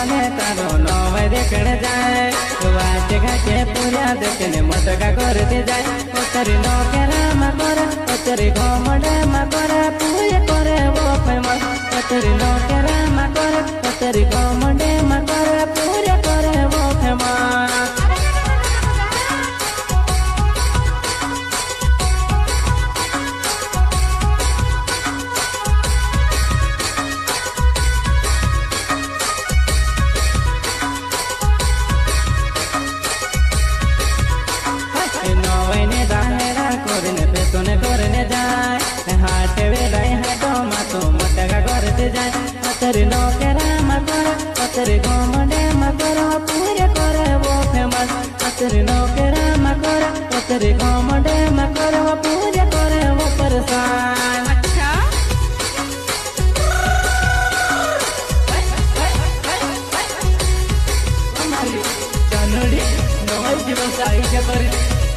माने तारो नवे देखने जाए वाटे घाटे पूरा देखने मटका करते जाए ओतरी नो केरा मकर ओतरी घमडे मकर पूरे करे वो फेमस ओतरी नो केरा मकर ओतरी घमडे मकर पूरे करे वो फेमस करने जाए हाट वेलाई हाटो मातो मटका करते जाए अतरी नो केरा मकर अतरी घमडे मकर पूरे करे वो फेमस अतरी नो केरा मकर अतरी घमडे मकर पूरे करे वो परेशान अच्छा जानड़ी नई जीवन साहित्य कर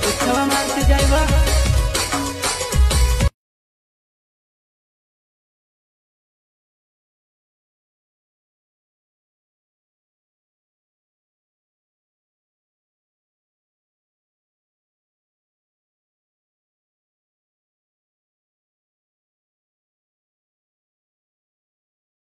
उत्सव मानते जाइबा